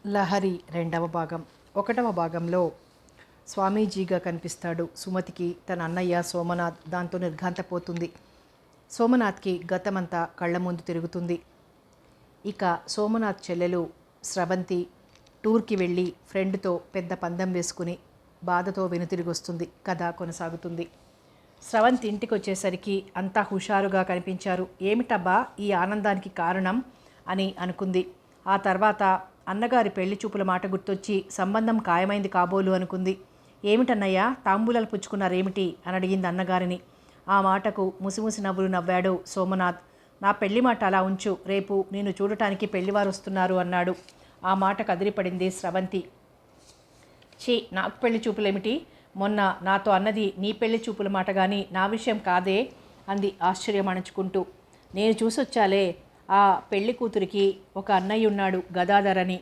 లహరి రెండవ భాగం. ఒకటవ భాగంలో స్వామీజీగా కనిపిస్తాడు సుమతికి తన అన్నయ్య సోమనాథ్. దాంతో నిర్ఘాంతపోతుంది. సోమనాథ్కి గతమంతా కళ్ళ ముందు తిరుగుతుంది. ఇక సోమనాథ్ చెల్లెలు స్రవంతి టూర్కి వెళ్ళి ఫ్రెండ్తో పెద్ద పందెం వేసుకుని బాధతో వెనుతిరిగొస్తుంది. కథ కొనసాగుతుంది. స్రవంతి ఇంటికి వచ్చేసరికి అంతా హుషారుగా కనిపించారు. ఏమిటబ్బా ఈ ఆనందానికి కారణం అని అనుకుంది. ఆ తర్వాత అన్నగారి పెళ్లి చూపుల మాట గుర్తొచ్చి సంబంధం ఖాయమైంది కాబోలు అనుకుంది. ఏమిటన్నయ్యా తాంబూలాలు పుచ్చుకున్నారేమిటి అని అడిగింది అన్నగారిని. ఆ మాటకు ముసిముసి నవ్వులు నవ్వాడు సోమనాథ్. నా పెళ్లి మాట అలా ఉంచు, రేపు నేను చూడటానికి పెళ్లివారు వస్తున్నారు అన్నాడు. ఆ మాట కదిలిపడింది స్రవంతి. ఛీ, నాకు పెళ్లి చూపులేమిటి? మొన్న నాతో అన్నది నీ పెళ్లి చూపుల మాట కానీ నా విషయం కాదే అంది ఆశ్చర్యం అణుచుకుంటూ. నేను చూసొచ్చాలే, ఆ పెళ్లి కూతురికి ఒక అన్నయ్య ఉన్నాడు గదాధర్ అని.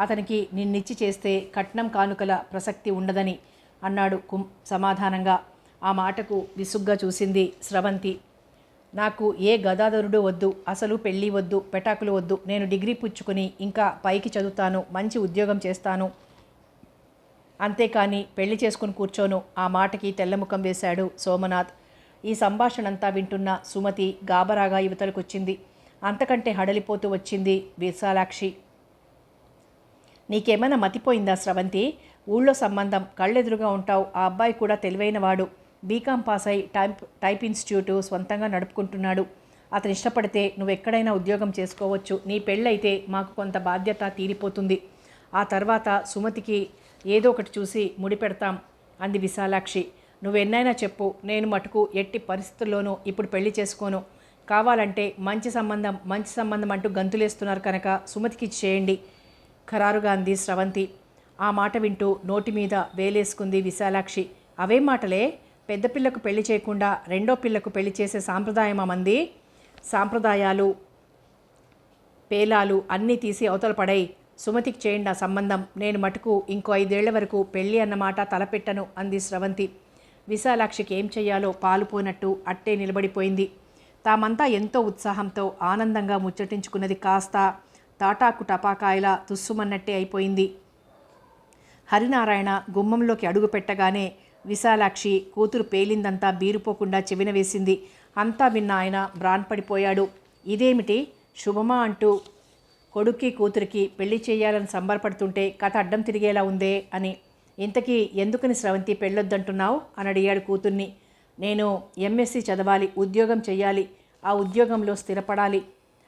అతనికి నిన్నిచ్చి చేస్తే కట్నం కానుకల ప్రసక్తి ఉండదని అన్నాడు సమాధానంగా. ఆ మాటకు విసుగ్గా చూసింది స్రవంతి. నాకు ఏ గదాధరుడు వద్దు, అసలు పెళ్ళి వద్దు, పెటాకులు వద్దు. నేను డిగ్రీ పుచ్చుకొని ఇంకా పైకి చదువుతాను, మంచి ఉద్యోగం చేస్తాను, అంతేకాని పెళ్లి చేసుకుని కూర్చోను. ఆ మాటకి తెల్లముఖం వేశాడు సోమనాథ్. ఈ సంభాషణంతా వింటున్న సుమతి గాబరాగా యువతలకొచ్చింది. అంతకంటే హడలిపోతూ వచ్చింది విశాలాక్షి. నీకేమైనా మతిపోయిందా స్రవంతి? ఊళ్ళో సంబంధం, కళ్ళెదురుగా ఉంటావు. ఆ అబ్బాయి కూడా తెలివైనవాడు. బీకాం పాస్ అయి టైప్ ఇన్స్టిట్యూటు సొంతంగా నడుపుకుంటున్నాడు. అతను ఇష్టపడితే నువ్వెక్కడైనా ఉద్యోగం చేసుకోవచ్చు. నీ పెళ్ళైతే మాకు కొంత బాధ్యత తీరిపోతుంది. ఆ తర్వాత సుమతికి ఏదో ఒకటి చూసి ముడిపెడతాం అంది విశాలాక్షి. నువ్వెన్నైనా చెప్పు, నేను మటుకు ఎట్టి పరిస్థితుల్లోనూ ఇప్పుడు పెళ్లి చేసుకోను. కావాలంటే మంచి సంబంధం అంటూ గంతులేస్తున్నారు కనుక సుమతికి చేయండి ఖరారుగా అంది స్రవంతి. ఆ మాట వింటూ నోటి మీద వేలేసుకుంది విశాలాక్షి. అవేం మాటలే? పెద్ద పిల్లకు పెళ్లి చేయకుండా రెండో పిల్లకు పెళ్లి చేసే సాంప్రదాయమా మంది? సాంప్రదాయాలు పేలాలు అన్నీ తీసి అవతల పడై సుమతికి చేయండి ఆ సంబంధం. నేను మటుకు ఇంకో 5 ఏళ్ల వరకు పెళ్ళి అన్నమాట తలపెట్టను అంది స్రవంతి. విశాలాక్షికి ఏం చెయ్యాలో పాలుపోనట్టు అట్టే నిలబడిపోయింది. తామంతా ఎంతో ఉత్సాహంతో ఆనందంగా ముచ్చటించుకున్నది కాస్త తాటాకు టపాకాయలా తుస్సుమన్నట్టే అయిపోయింది. హరినారాయణ గుమ్మంలోకి అడుగు పెట్టగానే విశాలాక్షి కూతురు పేలిందంతా బీరుపోకుండా చెవిన వేసింది. అంతా విన్న ఆయన బ్రాన్పడిపోయాడు. ఇదేమిటి శుభమా అంటూ కొడుక్కి కూతురికి పెళ్లి చేయాలని సంబరపడుతుంటే కథ అడ్డం తిరిగేలా ఉందే అని. ఇంతకీ ఎందుకని స్రవంతి పెళ్ళొద్దంటున్నావు అని అడిగాడు కూతుర్ని. నేను ఎంఎస్సి చదవాలి, ఉద్యోగం చెయ్యాలి, ఆ ఉద్యోగంలో స్థిరపడాలి.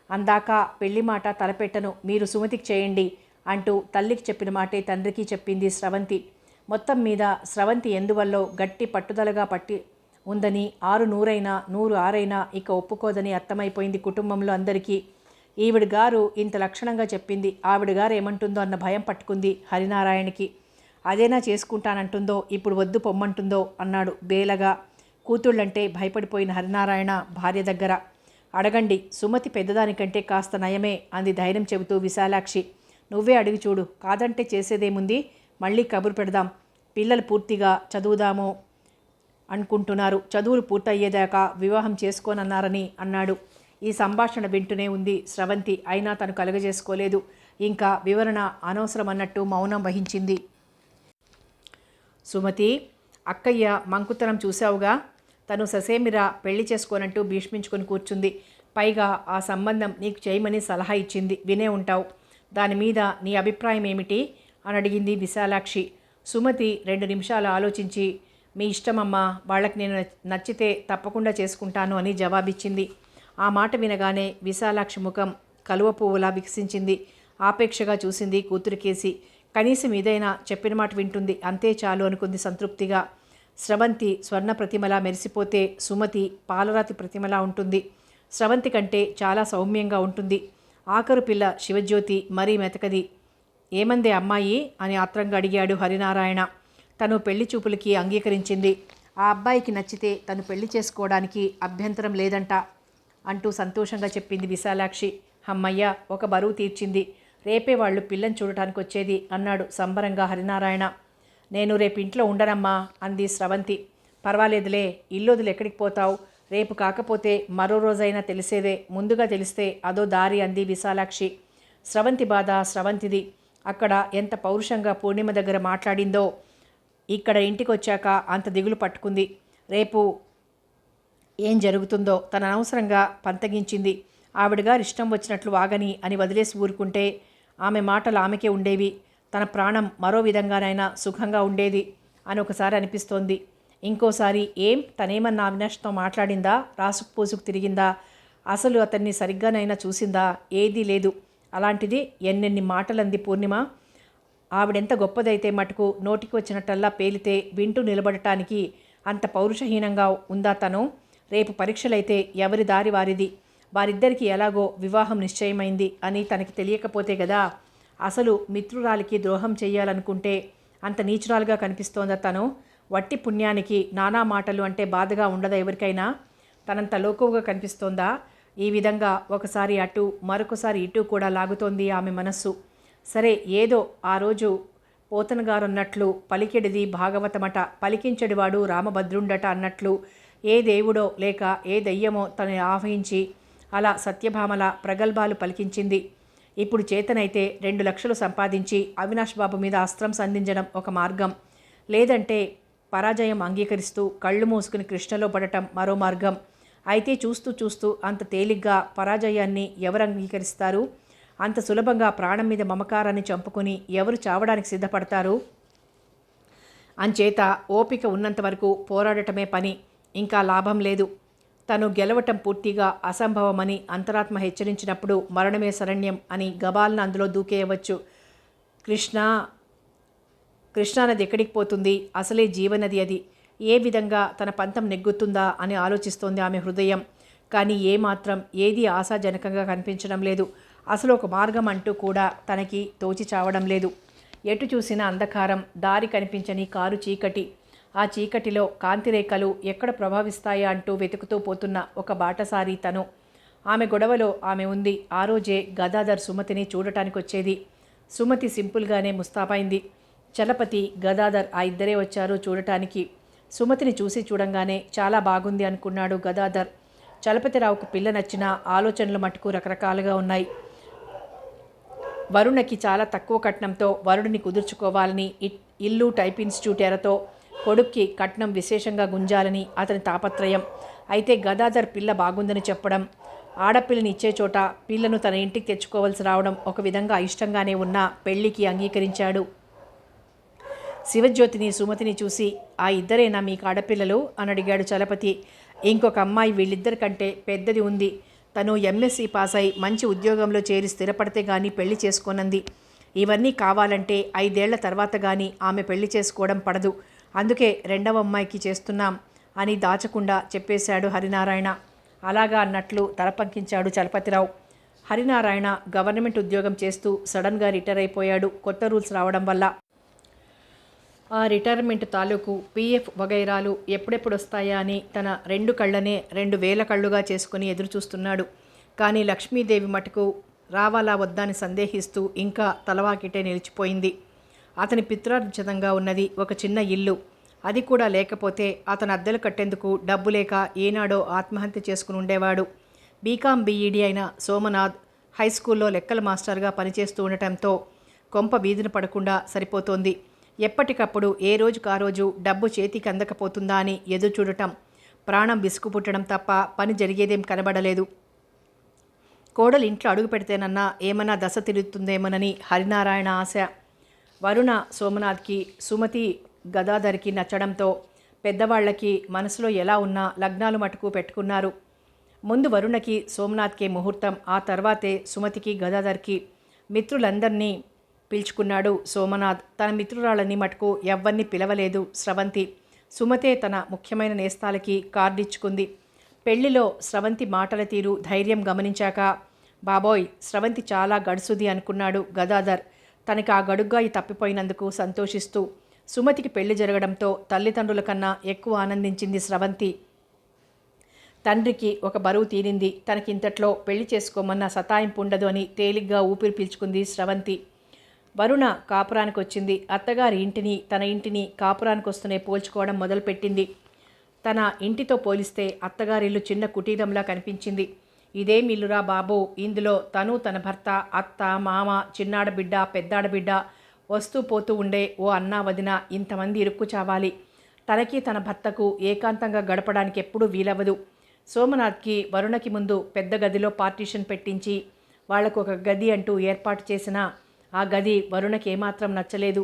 అందాక పెళ్లి మాట తలపెట్టను, మీరు సుమతికి చేయండి అంటూ తల్లికి చెప్పిన మాటే తండ్రికి చెప్పింది స్రవంతి. మొత్తం మీద స్రవంతి ఎందువల్లో గట్టి పట్టుదలగా పట్టి ఉందని, 6 నూరైనా 100 ఆరైనా ఇక ఒప్పుకోదని అర్థమైపోయింది కుటుంబంలో అందరికీ. ఈవిడగారు ఇంత లక్షణంగా చెప్పింది, ఆవిడగారు ఏమంటుందో అన్న భయం పట్టుకుంది హరినారాయణకి. అదేనా చేసుకుంటానంటుందో, ఇప్పుడు వద్దు పొమ్మంటుందో అన్నాడు బేలగా. కూతుళ్ళంటే భయపడిపోయిన హరినారాయణ భార్య దగ్గర. అడగండి, సుమతి పెద్దదానికంటే కాస్త నయమే అంది ధైర్యం చెబుతూ విశాలాక్షి. నువ్వే అడిగి చూడు, కాదంటే చేసేదేముంది, మళ్ళీ కబురు పెడదాం. పిల్లలు పూర్తిగా చదువుదాము అనుకుంటున్నారు, చదువులు పూర్తయ్యేదాకా వివాహం చేసుకోనన్నారని అన్నాడు. ఈ సంభాషణ వింటూనే ఉంది స్రవంతి. అయినా తను కలుగజేసుకోలేదు. ఇంకా వివరణ అనవసరం అన్నట్టు మౌనం వహించింది. సుమతి, అక్కయ్య మంకుతనం చూశావుగా, తను ససేమిరా పెళ్లి చేసుకోనంటూ భీష్మించుకొని కూర్చుంది. పైగా ఆ సంబంధం నీకు చేయమని సలహా ఇచ్చింది, వినే ఉంటావు. దాని మీద నీ అభిప్రాయం ఏమిటి అని అడిగింది విశాలాక్షి. సుమతి 2 నిమిషాలు ఆలోచించి, మీ ఇష్టమమ్మా, వాళ్ళకి నేను నచ్చితే తప్పకుండా చేసుకుంటాను అని జవాబిచ్చింది. ఆ మాట వినగానే విశాలాక్షి ముఖం కలువ పువ్వులా వికసించింది. ఆపేక్షగా చూసింది కూతురికేసి. కనీసం ఇదైనా చెప్పిన మాట వింటుంది, అంతే చాలు అనుకుంది సంతృప్తిగా. స్రవంతి స్వర్ణ ప్రతిమలా మెరిసిపోతే సుమతి పాలరాతి ప్రతిమలా ఉంటుంది. స్రవంతి కంటే చాలా సౌమ్యంగా ఉంటుంది. ఆఖరు పిల్ల శివజ్యోతి మరీ మెతకది. ఏమందే అమ్మాయి అని ఆత్రంగా అడిగాడు హరినారాయణ. తను పెళ్లి చూపులకి అంగీకరించింది. ఆ అబ్బాయికి నచ్చితే తను పెళ్లి చేసుకోవడానికి అభ్యంతరం లేదంట అంటూ సంతోషంగా చెప్పింది విశాలాక్షి. అమ్మయ్య, ఒక బరువు తీర్చింది. రేపే వాళ్ళు పిల్లని చూడటానికి వచ్చేది అన్నాడు సంబరంగా హరినారాయణ. నేను రేపు ఇంట్లో ఉండనమ్మా అంది స్రవంతి. పర్వాలేదులే, ఇల్లొదిలు ఎక్కడికి పోతావు? రేపు కాకపోతే మరో రోజైనా తెలిసేదే, ముందుగా తెలిస్తే అదో దారి అంది విశాలాక్షి. స్రవంతి బాధ స్రవంతిది. అక్కడ ఎంత పౌరుషంగా పూర్ణిమ దగ్గర మాట్లాడిందో ఇక్కడ ఇంటికి వచ్చాక అంత దిగులు పట్టుకుంది. రేపు ఏం జరుగుతుందో తన అనవసరంగా పంతగించింది. ఆవిడగారు ఇష్టం వచ్చినట్లు వాగని అని వదిలేసి ఊరుకుంటే ఆమె మాటలు ఆమెకే ఉండేవి. తన ప్రాణం మరో విధంగానైనా సుఖంగా ఉండేది అని ఒకసారి అనిపిస్తోంది. ఇంకోసారి తనేమన్నా అవినాష్తో మాట్లాడిందా, రాసుకు పూసుకు తిరిగిందా, అసలు అతన్ని సరిగ్గానైనా చూసిందా? ఏదీ లేదు. అలాంటిది ఎన్నెన్ని మాటలంది పూర్ణిమ. ఆవిడెంత గొప్పదైతే మటుకు నోటికి వచ్చినట్టల్లా పేలితే వింటూ నిలబడటానికి అంత పౌరుషహీనంగా ఉందా తను? రేపు పరీక్షలైతే ఎవరి దారి వారిది. వారిద్దరికీ ఎలాగో వివాహం నిశ్చయమైంది అని తనకి తెలియకపోతే కదా. అసలు మిత్రురాలికి ద్రోహం చెయ్యాలనుకుంటే అంత నీచురాలుగా కనిపిస్తోందా తను? వట్టి పుణ్యానికి నానా మాటలు అంటే బాధగా ఉండదా ఎవరికైనా? తనంత లోకువుగా కనిపిస్తోందా? ఈ విధంగా ఒకసారి అటు మరొకసారి ఇటు కూడా లాగుతోంది ఆమె మనస్సు. సరే, ఏదో ఆ రోజు పోతనగారన్నట్లు పలికెడిది భాగవతమట, పలికించెడివాడు రామభద్రుండట అన్నట్లు ఏ దేవుడో లేక ఏ దయ్యమో తనని ఆవహించి అలా సత్యభామల ప్రగల్భాలు పలికించింది. ఇప్పుడు చేతనైతే 2 లక్షలు సంపాదించి అవినాష్ బాబు మీద అస్త్రం సంధించడం ఒక మార్గం. లేదంటే పరాజయం అంగీకరిస్తూ కళ్ళు మూసుకుని కృష్ణలో పడటం మరో మార్గం. అయితే చూస్తూ చూస్తూ అంత తేలిగ్గా పరాజయాన్ని ఎవరు అంగీకరిస్తారు? అంత సులభంగా ప్రాణం మీద మమకారాన్ని చంపుకొని ఎవరు చావడానికి సిద్ధపడతారు? అంచేత ఓపిక ఉన్నంత వరకు పోరాడటమే పని. ఇంకా లాభం లేదు. తను గెలవటం పూర్తిగా అసంభవమని అంతరాత్మ హెచ్చరించినప్పుడు మరణమే శరణ్యం అని గబాల్న అందులో దూకేయవచ్చు. కృష్ణానది ఎక్కడికి పోతుంది? అసలే జీవనది అది. ఏ విధంగా తన పంతం నెగ్గుతుందా అని ఆలోచిస్తోంది ఆమె హృదయం. కానీ ఏమాత్రం ఏది ఆశాజనకంగా కనిపించడం లేదు. అసలు ఒక మార్గం అంటూ కూడా తనకి తోచి చావడం లేదు. ఎటు చూసినా అంధకారం, దారి కనిపించని కారు చీకటి. ఆ చీకటిలో కాంతిరేఖలు ఎక్కడ ప్రభావిస్తాయా అంటూ వెతుకుతూ పోతున్న ఒక బాటసారి తను. ఆమె గొడవలో ఆమె ఉంది. ఆ రోజే గదాధర్ సుమతిని చూడటానికి వచ్చేది. సుమతి సింపుల్గానే ముస్తాబైంది. చలపతి, గదాధర్ ఆ ఇద్దరే వచ్చారు చూడటానికి. సుమతిని చూసి చూడంగానే చాలా బాగుంది అనుకున్నాడు గదాధర్. చలపతిరావుకు పిల్ల నచ్చిన ఆలోచనలు మటుకు రకరకాలుగా ఉన్నాయి. వరుణకి చాలా తక్కువ కట్నంతో వరుడిని కుదుర్చుకోవాలని, ఇల్లు టైప్ ఇన్స్టిట్యూట్ ఎరతో కొడుక్కి కట్నం విశేషంగా గుంజాలని అతని తాపత్రయం. అయితే గదాధర్ పిల్ల బాగుందని చెప్పడం, ఆడపిల్లని ఇచ్చే చోట పిల్లను తన ఇంటికి తెచ్చుకోవాల్సి రావడం ఒక విధంగా ఇష్టంగానే ఉన్నా పెళ్లికి అంగీకరించాడు. శివజ్యోతిని, సుమతిని చూసి, ఆ ఇద్దరేనా మీకు ఆడపిల్లలు అని అడిగాడు చలపతి. ఇంకొక అమ్మాయి వీళ్ళిద్దరి కంటే పెద్దది ఉంది. తను ఎంఎస్సి పాస్ అయి మంచి ఉద్యోగంలో చేరి స్థిరపడితే గానీ పెళ్లి చేసుకోనంది. ఇవన్నీ కావాలంటే 5 ఏళ్ల తర్వాత కానీ ఆమె పెళ్లి చేసుకోవడం పడదు. అందుకే 2వ అమ్మాయికి చేస్తున్నాం అని దాచకుండా చెప్పేశాడు హరినారాయణ. అలాగా అన్నట్లు తలపంకించాడు చలపతిరావు. హరినారాయణ గవర్నమెంట్ ఉద్యోగం చేస్తూ సడన్గా రిటైర్ అయిపోయాడు కొత్త రూల్స్ రావడం వల్ల. ఆ రిటైర్మెంట్ తాలూకు పీఎఫ్ వగైరాలు ఎప్పుడెప్పుడు వస్తాయా అని తన 2 కళ్ళనే 2000 కళ్ళుగా చేసుకుని ఎదురుచూస్తున్నాడు. కానీ లక్ష్మీదేవి మటుకు రావాలా వద్దా అని సందేహిస్తూ ఇంకా తలవాకిటే నిలిచిపోయింది. అతని పిత్రార్జితంగా ఉన్నది ఒక చిన్న ఇల్లు. అది కూడా లేకపోతే అతను అద్దెలు కట్టేందుకు డబ్బు లేక ఏనాడో ఆత్మహత్య చేసుకుని ఉండేవాడు. బీకామ్ బీఈడీ అయిన సోమనాథ్ హైస్కూల్లో లెక్కల మాస్టర్గా పనిచేస్తూ ఉండటంతో కొంప వీధిన పడకుండా సరిపోతోంది. ఎప్పటికప్పుడు ఏ రోజుకు ఆ రోజు డబ్బు చేతికి అందకపోతుందా అని ఎదురు చూడటం, ప్రాణం విసుగు పుట్టడం తప్ప పని జరిగేదేం కనబడలేదు. కోడలు ఇంట్లో అడుగు పెడితేనన్నా ఏమన్నా దశ తిరుగుతుందేమోనని హరినారాయణ ఆశ. వరుణ సోమనాథ్కి, సుమతి గదాధర్కి నచ్చడంతో పెద్దవాళ్లకి మనసులో ఎలా ఉన్నా లగ్నాలు మటుకు పెట్టుకున్నారు. ముందు వరుణకి సోమనాథ్కే ముహూర్తం, ఆ తర్వాతే సుమతికి గదాధర్కి. మిత్రులందరినీ పిలుచుకున్నాడు సోమనాథ్. తన మిత్రురాళ్ళని మటుకు ఎవ్వరిని పిలవలేదు స్రవంతి. సుమతే తన ముఖ్యమైన నేస్తాలకి కార్డిచ్చుకుంది. పెళ్లిలో స్రవంతి మాటల తీరు, ధైర్యం గమనించాక బాబోయ్ స్రవంతి చాలా గడుసుది అనుకున్నాడు గదాధర్. తనకి ఆ గడుగ్గాయి తప్పిపోయినందుకు సంతోషిస్తూ. సుమతికి పెళ్లి జరగడంతో తల్లిదండ్రుల కన్నా ఎక్కువ ఆనందించింది స్రవంతి. తండ్రికి ఒక బరువు తీరింది. తనకింతట్లో పెళ్లి చేసుకోమన్న సతాయింపు ఉండదు అని తేలిగ్గా ఊపిరి పీల్చుకుంది స్రవంతి. వరుణ కాపురానికి వచ్చింది. అత్తగారి ఇంటిని తన ఇంటిని కాపురానికి వస్తూనే పోల్చుకోవడం మొదలుపెట్టింది. తన ఇంటితో పోలిస్తే అత్తగారిల్లు చిన్న కుటీరంలా కనిపించింది. ఇదేం ఇల్లురా బాబు, ఇందులో తను, తన భర్త, అత్త, మామ, చిన్నాడబిడ్డ, పెద్దాడబిడ్డ వస్తూ పోతూ ఉండే ఓ అన్నా వదిన ఇంతమంది ఇరుక్కు చావాలి. తనకి తన భర్తకు ఏకాంతంగా గడపడానికి ఎప్పుడూ వీలవ్వదు. సోమనాథ్కి వరుణకి ముందు పెద్ద గదిలో పార్టీషన్ పెట్టించి వాళ్లకు ఒక గది అంటూ ఏర్పాటు చేసిన ఆ గది వరుణకి ఏమాత్రం నచ్చలేదు.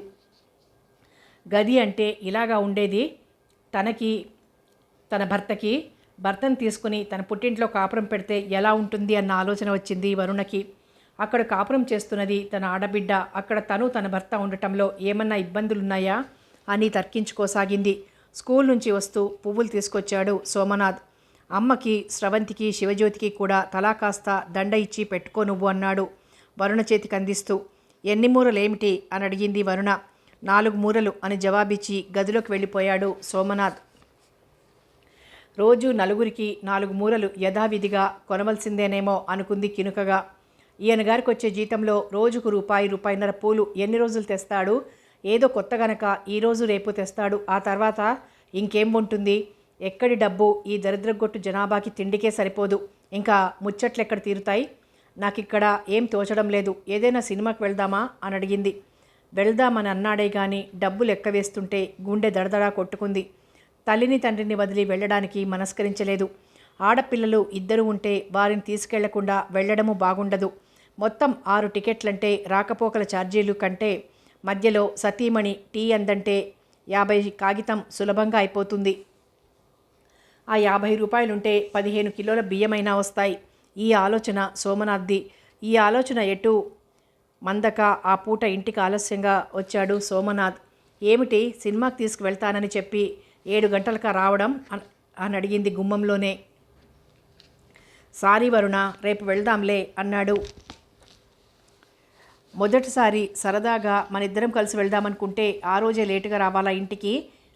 గది అంటే ఇలాగా ఉండేది. తనకి తన భర్తను తీసుకుని తన పుట్టింట్లో కాపురం పెడితే ఎలా ఉంటుంది అన్న ఆలోచన వచ్చింది వరుణకి. అక్కడ కాపురం చేస్తున్నది తన ఆడబిడ్డ. అక్కడ తను తన భర్త ఉండటంలో ఏమన్నా ఇబ్బందులున్నాయా అని తర్కించుకోసాగింది. స్కూల్ నుంచి వస్తూ పువ్వులు తీసుకొచ్చాడు సోమనాథ్. అమ్మకి, స్రవంతికి, శివజ్యోతికి కూడా తలా కాస్త దండ ఇచ్చి పెట్టుకో నువ్వు అన్నాడు వరుణ చేతికి అందిస్తూ. ఎన్ని మూరలేమిటి అని అడిగింది వరుణ. 4 మూరలు అని జవాబిచ్చి గదిలోకి వెళ్ళిపోయాడు సోమనాథ్. రోజు నలుగురికి 4 మూరలు యథావిధిగా కొనవలసిందేనేమో అనుకుంది కినుకగా. ఈయన గారికి వచ్చే జీతంలో రోజుకు రూపాయి, రూపాయిన్నర పూలు ఎన్ని రోజులు తెస్తాడు? ఏదో కొత్త గనక ఈరోజు రేపు తెస్తాడు. ఆ తర్వాత ఇంకేం ఉంటుంది? ఎక్కడి డబ్బు ఈ దరిద్రగొట్టు జనాభాకి తిండికే సరిపోదు. ఇంకా ముచ్చట్లు ఎక్కడ తీరుతాయి? నాకిక్కడ ఏం తోచడం లేదు. ఏదైనా సినిమాకి వెళ్దామా అని అడిగింది. వెళ్దామని అన్నాడే కానీ డబ్బు లెక్క వేస్తుంటే గుండె దడదడా కొట్టుకుంది. తల్లిని తండ్రిని వదిలి వెళ్ళడానికి మనస్కరించలేదు. ఆడపిల్లలు 2 ఉంటే వారిని తీసుకెళ్లకుండా వెళ్ళడము బాగుండదు. మొత్తం 6 టికెట్లంటే రాకపోకల ఛార్జీలు కంటే మధ్యలో సతీమణి టీ అందంటే 50 కాగితం సులభంగా అయిపోతుంది. ఆ 50 రూపాయలుంటే 15 కిలోల బియ్యమైనా వస్తాయి. ఈ ఆలోచన సోమనాథ్ది. ఈ ఆలోచన ఎటు మందక ఆ పూట ఇంటికి ఆలస్యంగా వచ్చాడు సోమనాథ్. ఏమిటి, సినిమాకి తీసుకువెళ్తానని చెప్పి 7 గంటలకా రావడం అని అడిగింది గుమ్మంలోనే. సారీ వరుణ, రేపు వెళ్దాంలే అన్నాడు. మొదటిసారి సరదాగా మనిద్దరం కలిసి వెళ్దామనుకుంటే ఆ రోజే లేటుగా రావాలా ఇంటికి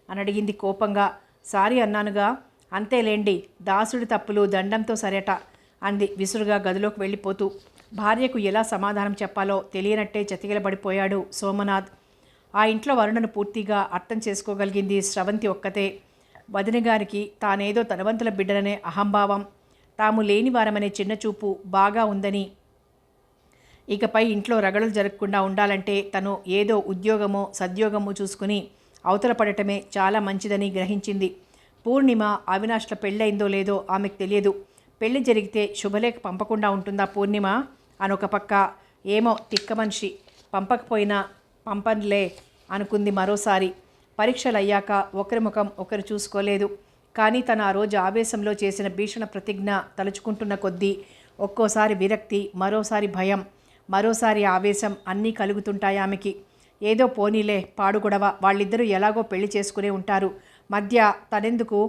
అని అడిగింది కోపంగా. సారీ అన్నానుగా. అంతేలేండి, దాసుడి తప్పులు దండంతో సరేట అంది విసురుగా గదిలోకి వెళ్ళిపోతూ. భార్యకు ఎలా సమాధానం చెప్పాలో తెలియనట్టే చతికిలబడిపోయాడు సోమనాథ్. ఆ ఇంట్లో వరుణను పూర్తిగా అర్థం చేసుకోగలిగింది స్రవంతి ఒక్కతే. వదిన గారికి తానేదో తనవంతుల బిడ్డలనే అహంభావం, తాము లేని వారమనే చిన్నచూపు బాగా ఉందని, ఇకపై ఇంట్లో రగడలు జరగకుండా ఉండాలంటే తను ఏదో ఉద్యోగమో సద్యోగమో చూసుకుని అవతల పడటమే చాలా మంచిదని గ్రహించింది. పూర్ణిమ, అవినాష్ల పెళ్ళయిందో లేదో ఆమెకు తెలియదు. పెళ్లి జరిగితే శుభలేఖ పంపకుండా ఉంటుందా పూర్ణిమ అనొక పక్క. ఏమో తిక్క మనిషి, పంపకపోయినా పంపన్లే అనుకుంది మరోసారి. పరీక్షలు అయ్యాక ఒకరి ముఖం ఒకరు చూసుకోలేదు. కానీ తను ఆ రోజు ఆవేశంలో చేసిన భీషణ ప్రతిజ్ఞ తలుచుకుంటున్న కొద్దీ ఒక్కోసారి విరక్తి, మరోసారి భయం, మరోసారి ఆవేశం అన్నీ కలుగుతుంటాయి ఆమెకి. ఏదో పోనీలే, పాడుగొడవ, వాళ్ళిద్దరూ ఎలాగో పెళ్లి చేసుకునే ఉంటారు, మధ్య తనెందుకు?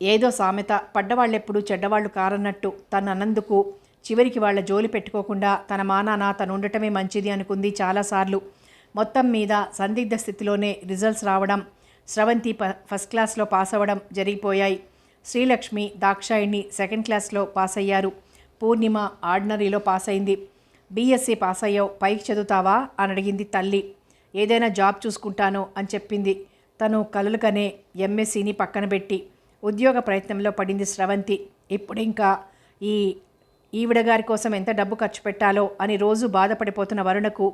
ఏదో సామెత, పడ్డవాళ్ళెప్పుడు చెడ్డవాళ్ళు కారన్నట్టు తనన్నందుకు చివరికి వాళ్ళ జోలి పెట్టుకోకుండా తన మానాన తను ఉండటమే మంచిది అనుకుంది చాలాసార్లు. మొత్తం మీద సందిగ్ధ స్థితిలోనే రిజల్ట్స్ రావడం, స్రవంతి ఫస్ట్ క్లాస్లో పాస్ అవ్వడం జరిగిపోయాయి. శ్రీలక్ష్మి, దాక్షాయిణి సెకండ్ క్లాస్లో పాస్ అయ్యారు. పూర్ణిమ ఆర్డినరీలో పాస్ అయింది. బీఎస్సీ పాస్ అయ్యావు, పైకి చదువుతావా అని అడిగింది తల్లి. ఏదైనా జాబ్ చూసుకుంటాను అని చెప్పింది. తను కలలుకనే ఎంఎస్సీని పక్కన పెట్టి ఉద్యోగ ప్రయత్నంలో పడింది స్రవంతి. ఇప్పుడు ఇంకా ఈవిడ గారి కోసం ఎంత డబ్బు ఖర్చు పెట్టాలో అని రోజు బాధపడిపోతున్న వరుణకు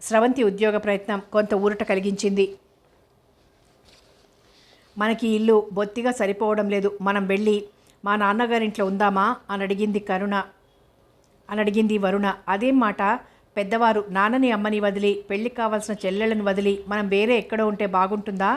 స్రవంతి ఉద్యోగ ప్రయత్నం కొంత ఊరట కలిగించింది. మనకి ఇల్లు బొత్తిగా సరిపోవడం లేదు, మనం వెళ్ళి మా నాన్నగారింట్లో ఉందామా అని అడిగింది వరుణ. అదేం మాట, పెద్దవారు నాన్నని అమ్మని వదిలి పెళ్ళికి కావాల్సిన చెల్లెళ్ళని వదిలి మనం వేరే ఎక్కడో ఉంటే బాగుంటుందా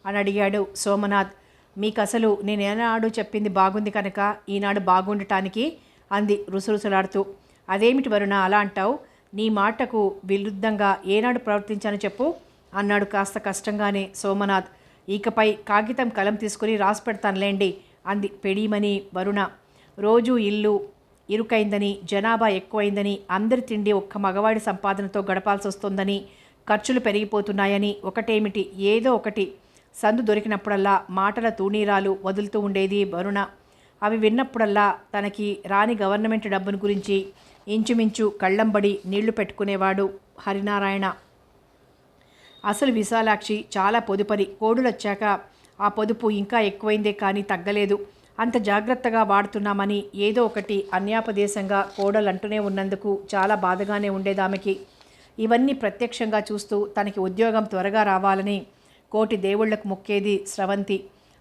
అని అడిగాడు సోమనాథ్. మీకు అసలు నేనేనాడు చెప్పింది బాగుంది కనుక ఈనాడు బాగుండటానికి అంది రుసరుసలాడుతూ. అదేమిటి వరుణ అలా అంటావు? నీ మాటకు విరుద్ధంగా ఏనాడు ప్రవర్తించాను చెప్పు అన్నాడు కాస్త కష్టంగానే సోమనాథ్. ఇకపై కాగితం కలం తీసుకుని రాసి పెడతానులేండి అంది పెడీమని వరుణ. రోజూ ఇల్లు ఇరుకైందని, జనాభా ఎక్కువైందని, అందరి తిండి ఒక్క మగవాడి సంపాదనతో గడపాల్సి వస్తుందని, ఖర్చులు పెరిగిపోతున్నాయని, ఒకటేమిటి ఏదో ఒకటి సందు దొరికినప్పుడల్లా మాటల తూణీరాలు వదులుతూ ఉండేది వరుణ. అవి విన్నప్పుడల్లా తనకి రాని గవర్నమెంట్ డబ్బును గురించి ఇంచుమించు కళ్ళంబడి నీళ్లు పెట్టుకునేవాడు హరినారాయణ. అసలు విశాలాక్షి చాలా పొదుపరి. కోడులొచ్చాక ఆ పొదుపు ఇంకా ఎక్కువైందే కానీ తగ్గలేదు. అంత జాగ్రత్తగా వాడుతున్నామని ఏదో ఒకటి అన్యాపదేశంగా కోడలంటూనే ఉన్నందుకు చాలా బాధగానే ఉండేదామెకి. ఇవన్నీ ప్రత్యక్షంగా చూస్తూ తనకి ఉద్యోగం త్వరగా రావాలని కోటి దేవుళ్లకు మొక్కేది స్రవంతి.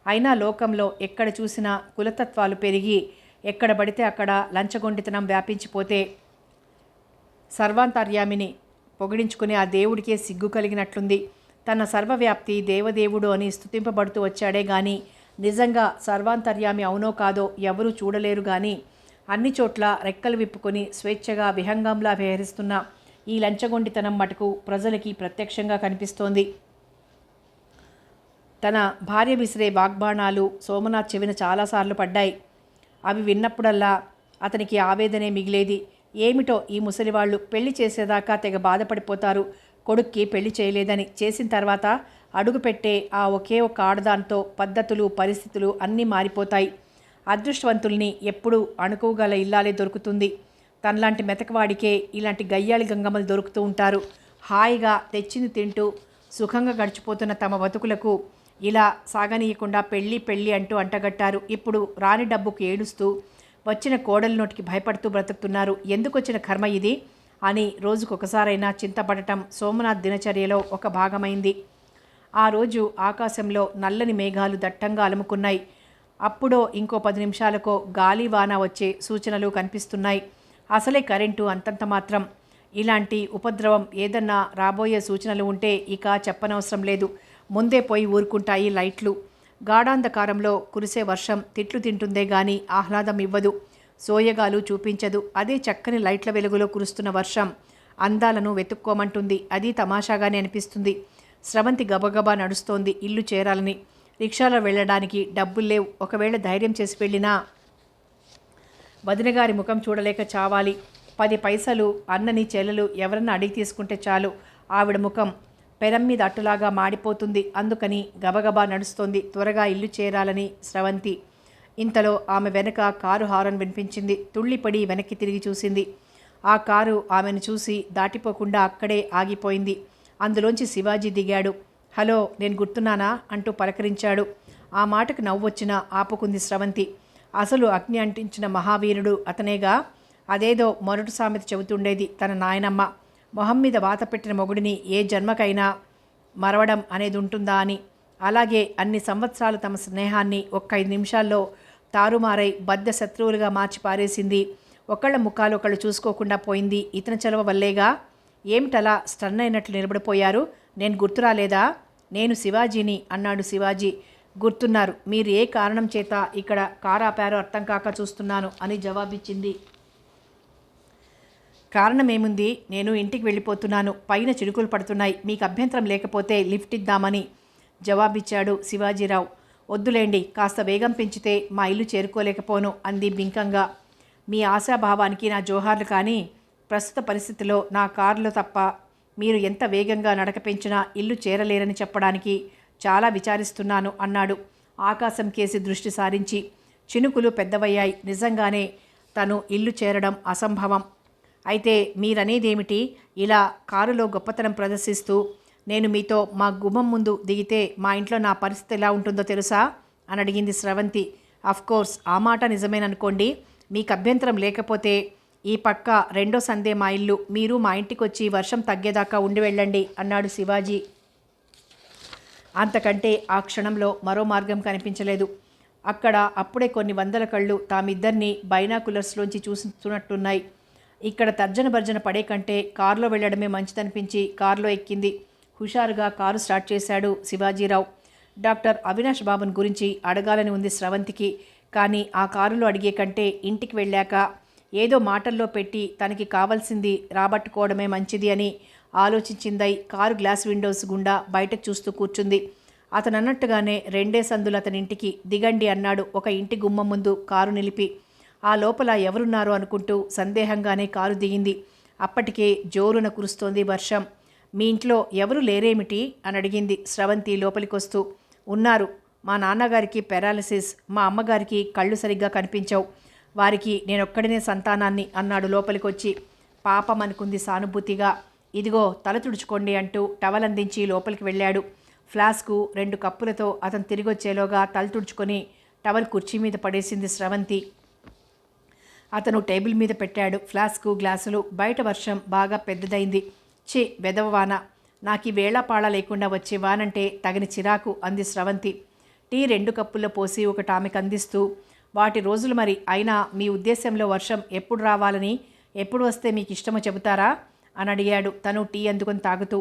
అయినా లోకంలో ఎక్కడ చూసినా కులతత్వాలు పెరిగి ఎక్కడ పడితే అక్కడ లంచగొండితనం వ్యాపించిపోతే సర్వాంతర్యామిని పొగిడించుకునే ఆ దేవుడికే సిగ్గు కలిగినట్లుంది. తన సర్వవ్యాప్తి దేవదేవుడు అని స్తుతింపబడుతూ వచ్చాడే గాని నిజంగా సర్వాంతర్యామి అవునో కాదో ఎవరూ చూడలేరు గాని అన్ని చోట్ల రెక్కలు విప్పుకొని స్వేచ్ఛగా విహంగంలా విహరిస్తున్న ఈ లంచగొండితనం మటుకు ప్రజలకి ప్రత్యక్షంగా కనిపిస్తోంది. తన భార్య విసిరే వాగ్బాణాలు సోమనాథ్ చెవిన చాలాసార్లు పడ్డాయి. అవి విన్నప్పుడల్లా అతనికి ఆవేదనే మిగిలేది. ఏమిటో ఈ ముసలివాళ్ళు పెళ్లి చేసేదాకా తెగ బాధపడిపోతారు. కొడుక్కి పెళ్లి చేయలేదని, చేసిన తర్వాత అడుగుపెట్టే ఆ ఒకే ఒక ఆడదాంతో పద్ధతులు పరిస్థితులు అన్నీ మారిపోతాయి. అదృష్టవంతుల్ని ఎప్పుడూ అణుకువగల ఇల్లాలే దొరుకుతుంది. తనలాంటి మెతకవాడికే ఇలాంటి గయ్యాళి గంగమ్మలు దొరుకుతూ ఉంటారు. హాయిగా తెచ్చింది తింటూ సుఖంగా గడిచిపోతున్న తమ బతుకులకు ఇలా సాగనీయకుండా పెళ్ళి పెళ్ళి అంటూ అంటగట్టారు. ఇప్పుడు రాని డబ్బుకు ఏడుస్తూ వచ్చిన కోడలి నోటికి భయపడుతూ బ్రతుకుతున్నారు. ఎందుకు వచ్చిన కర్మ ఇది అని రోజుకొకసారైనా చింతపడటం సోమనాథ్ దినచర్యలో ఒక భాగమైంది. ఆ రోజు ఆకాశంలో నల్లని మేఘాలు దట్టంగా అలుముకున్నాయి. అప్పుడో ఇంకో 10 నిమిషాలకో గాలి వాన వచ్చే సూచనలు కనిపిస్తున్నాయి. అసలే కరెంటు అంతంత మాత్రం. ఇలాంటి ఉపద్రవం ఏదన్నా రాబోయే సూచనలు ఉంటే ఇక చెప్పనవసరం లేదు. ముందే పోయి ఊరుకుంటాయి లైట్లు. గాఢాంధకారంలో కురిసే వర్షం తిట్లు తింటుందే గాని ఆహ్లాదం ఇవ్వదు, సోయగాలు చూపించదు. అదే చక్కని లైట్ల వెలుగులో కురుస్తున్న వర్షం అందాలను వెతుక్కోమంటుంది. అది తమాషాగానే అనిపిస్తుంది. స్రవంతి గబగబా నడుస్తోంది ఇల్లు చేరాలని. రిక్షాలో వెళ్ళడానికి డబ్బులు లేవు. ఒకవేళ ధైర్యం చేసి వెళ్ళినా వదినగారి ముఖం చూడలేక చావాలి. 10 పైసలు అన్నని చెల్లెలు ఎవరన్నా అడిగి తీసుకుంటే చాలు ఆవిడ ముఖం పెరం మీద అట్టులాగా మాడిపోతుంది. అందుకని గబగబా నడుస్తోంది త్వరగా ఇల్లు చేరాలని స్రవంతి. ఇంతలో ఆమె వెనక కారు హారన్ వినిపించింది. తుళ్ళిపడి వెనక్కి తిరిగి చూసింది. ఆ కారు ఆమెను చూసి దాటిపోకుండా అక్కడే ఆగిపోయింది. అందులోంచి శివాజీ దిగాడు. హలో, నేను గుర్తున్నానా అంటూ పలకరించాడు. ఆ మాటకు నవ్వొచ్చినా ఆపుకుంది స్రవంతి. అసలు అగ్ని అంటించిన మహావీరుడు అతనేగా. అదేదో మొరటు సామెత చెబుతుండేది తన నాయనమ్మ. మొహం మీద వాత పెట్టిన మొగుడిని ఏ జన్మకైనా మరవడం అనేది ఉంటుందా అని. అలాగే అన్ని సంవత్సరాలు తమ స్నేహాన్ని ఒక్క 5 నిమిషాల్లో తారుమారై బద్ధ శత్రువులుగా మార్చి పారేసింది. ఒకళ్ళ ముఖాలు ఒకళ్ళు చూసుకోకుండా పోయింది ఇతని చలవ వల్లేగా. ఏమిటలా స్టన్ అయినట్లు నిలబడిపోయారు? నేను గుర్తురాలేదా? నేను శివాజీని అన్నాడు శివాజీ. గుర్తున్నారు. మీరు ఏ కారణం చేత ఇక్కడ కారు ఆపారో అర్థం కాక చూస్తున్నాను అని జవాబిచ్చింది. కారణమేముంది? నేను ఇంటికి వెళ్ళిపోతున్నాను. పైన చిరుకులు పడుతున్నాయి. మీకు అభ్యంతరం లేకపోతే లిఫ్ట్ ఇద్దామని జవాబిచ్చాడు శివాజీరావు. వద్దులేండి, కాస్త వేగం పెంచితే మా ఇల్లు చేరుకోలేకపోను అంది బింకంగా. మీ ఆశాభావానికి నా జోహార్లు, కానీ ప్రస్తుత పరిస్థితిలో నా కారులో తప్ప మీరు ఎంత వేగంగా నడక పెంచినా ఇల్లు చేరలేరని చెప్పడానికి చాలా విచారిస్తున్నాను అన్నాడు ఆకాశం కేసి దృష్టి సారించి. చినుకులు పెద్దవయ్యాయి. నిజంగానే తను ఇల్లు చేరడం అసంభవం. అయితే మీరనేదేమిటి? ఇలా కారులో గొప్పతనం ప్రదర్శిస్తూ నేను మీతో మా గుమ్మం ముందు దిగితే మా ఇంట్లో నా పరిస్థితి ఎలా ఉంటుందో తెలుసా అని అడిగింది స్రవంతి. అఫ్కోర్స్ ఆ మాట నిజమేననుకోండి. మీకు అభ్యంతరం లేకపోతే ఈ పక్క రెండో సందే మా ఇల్లు. మీరు మా ఇంటికి వచ్చి వర్షం తగ్గేదాకా ఉండి వెళ్ళండి అన్నాడు శివాజీ. అంతకంటే ఆ క్షణంలో మరో మార్గం కనిపించలేదు. అక్కడ అప్పుడే కొన్ని వందల కళ్ళు తామిద్దరినీ బైనాకులర్స్లోంచి చూస్తున్నట్టున్నాయి. ఇక్కడ తర్జన భర్జన పడే కంటే కారులో వెళ్ళడమే మంచిదనిపించి కారులో ఎక్కింది. హుషారుగా కారు స్టార్ట్ చేశాడు శివాజీరావు. డాక్టర్ అవినాష్ బాబుని గురించి అడగాలని ఉంది స్రవంతికి. కానీ ఆ కారులో అడిగే కంటే ఇంటికి వెళ్ళాక ఏదో మాటల్లో పెట్టి తనకి కావాల్సింది రాబట్టుకోవడమే మంచిది అని ఆలోచించిందై కారు గ్లాస్ విండోస్ గుండా బయటకు చూస్తూ కూర్చుంది. అతను అన్నట్టుగానే 2 సందులు అతనింటికి దిగండి అన్నాడు ఒక ఇంటి గుమ్మం ముందు కారు నిలిపి. ఆ లోపల ఎవరున్నారో అనుకుంటూ సందేహంగానే కారు దిగింది. అప్పటికే జోరున కురుస్తోంది వర్షం. మీ ఇంట్లో ఎవరు లేరేమిటి అని అడిగింది స్రవంతి లోపలికొస్తూ. ఉన్నారు. మా నాన్నగారికి పెరాలసిస్, మా అమ్మగారికి కళ్ళు సరిగ్గా కనిపించవు. వారికి నేనొక్కడినే సంతానాన్ని అన్నాడు లోపలికొచ్చి. పాపం అనుకుంది సానుభూతిగా. ఇదిగో తల తుడుచుకోండి అంటూ టవల్ అందించి లోపలికి వెళ్ళాడు. ఫ్లాస్కు 2 కప్పులతో అతను తిరిగొచ్చేలోగా తల తుడుచుకొని టవల్ కుర్చీ మీద పడేసింది స్రవంతి. అతను టేబుల్ మీద పెట్టాడు ఫ్లాస్కు, గ్లాసులు. బయట వర్షం బాగా పెద్దదైంది. ఛీ, వెదవవాన, నాకు ఈ వేళాపాళ లేకుండా వచ్చే వానంటే తగిన చిరాకు అంది స్రవంతి. టీ 2 కప్పుల్లో పోసి ఒకటి ఆమెకు అందిస్తూ, వాటి రోజులు మరి. అయినా మీ ఉద్దేశంలో వర్షం ఎప్పుడు రావాలని, ఎప్పుడు వస్తే మీకు ఇష్టమో చెబుతారా అని అడిగాడు తను టీ అందుకొని తాగుతూ.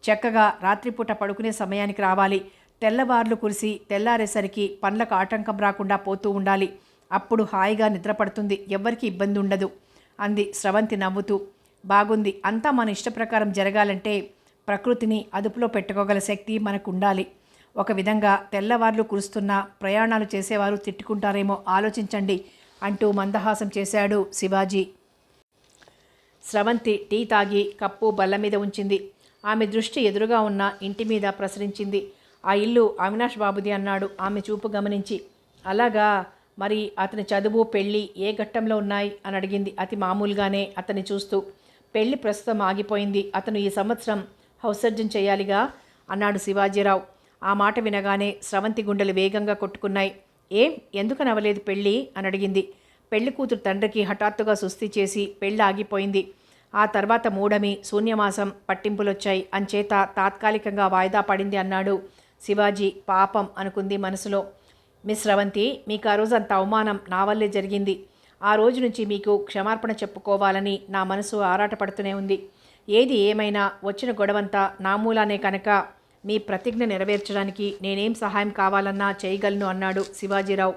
చక్కగా రాత్రిపూట పడుకునే సమయానికి రావాలి. తెల్లవార్లు కురిసి తెల్లారేసరికి పనులకు ఆటంకం రాకుండా పోతూ ఉండాలి. అప్పుడు హాయిగా నిద్రపడుతుంది, ఎవ్వరికీ ఇబ్బంది ఉండదు అంది స్రవంతి నవ్వుతూ. బాగుంది. అంతా మన ఇష్టప్రకారం జరగాలంటే ప్రకృతిని అదుపులో పెట్టుకోగల శక్తి మనకు ఉండాలి. ఒక విధంగా తెల్లవార్లు కురుస్తున్న ప్రయాణాలు చేసేవారు తిట్టుకుంటారేమో ఆలోచించండి అంటూ మందహాసం చేశాడు శివాజీ. స్రవంతి టీ తాగి కప్పు బల్ల మీద ఉంచింది. ఆమె దృష్టి ఎదురుగా ఉన్న ఇంటి మీద ప్రసరించింది. ఆ ఇల్లు అవినాష్ బాబుది అన్నాడు ఆమె చూపు గమనించి. అలాగా, మరి అతని చదువు, పెళ్ళి ఏ ఘట్టంలో ఉన్నాయి అని అడిగింది అతి మామూలుగానే అతన్ని చూస్తూ. పెళ్లి ప్రస్తుతం ఆగిపోయింది. అతను ఈ సంవత్సరం హౌస్ సర్జన్ చేయాలిగా అన్నాడు శివాజీరావు. ఆ మాట వినగానే స్రవంతి గుండెలు వేగంగా కొట్టుకున్నాయి. ఏం, ఎందుకని అవ్వలేదు పెళ్ళి అని అడిగింది. పెళ్లి కూతురు తండ్రికి హఠాత్తుగా సుస్థి చేసి పెళ్ళి ఆగిపోయింది. ఆ తర్వాత మూడమి, శూన్యమాసం పట్టింపులొచ్చాయి. అంచేత తాత్కాలికంగా వాయిదా పడింది అన్నాడు శివాజీ. పాపం అనుకుంది మనసులో. మిస్ స్రవంతి, మీకు ఆ రోజు అంత అవమానం నా వల్లే జరిగింది. ఆ రోజు నుంచి మీకు క్షమార్పణ చెప్పుకోవాలని నా మనసు ఆరాటపడుతూనే ఉంది. ఏది ఏమైనా వచ్చిన గొడవంతా నా మూలానే కనుక మీ ప్రతిజ్ఞ నెరవేర్చడానికి నేనేం సహాయం కావాలన్నా చేయగలను అన్నాడు శివాజీరావు.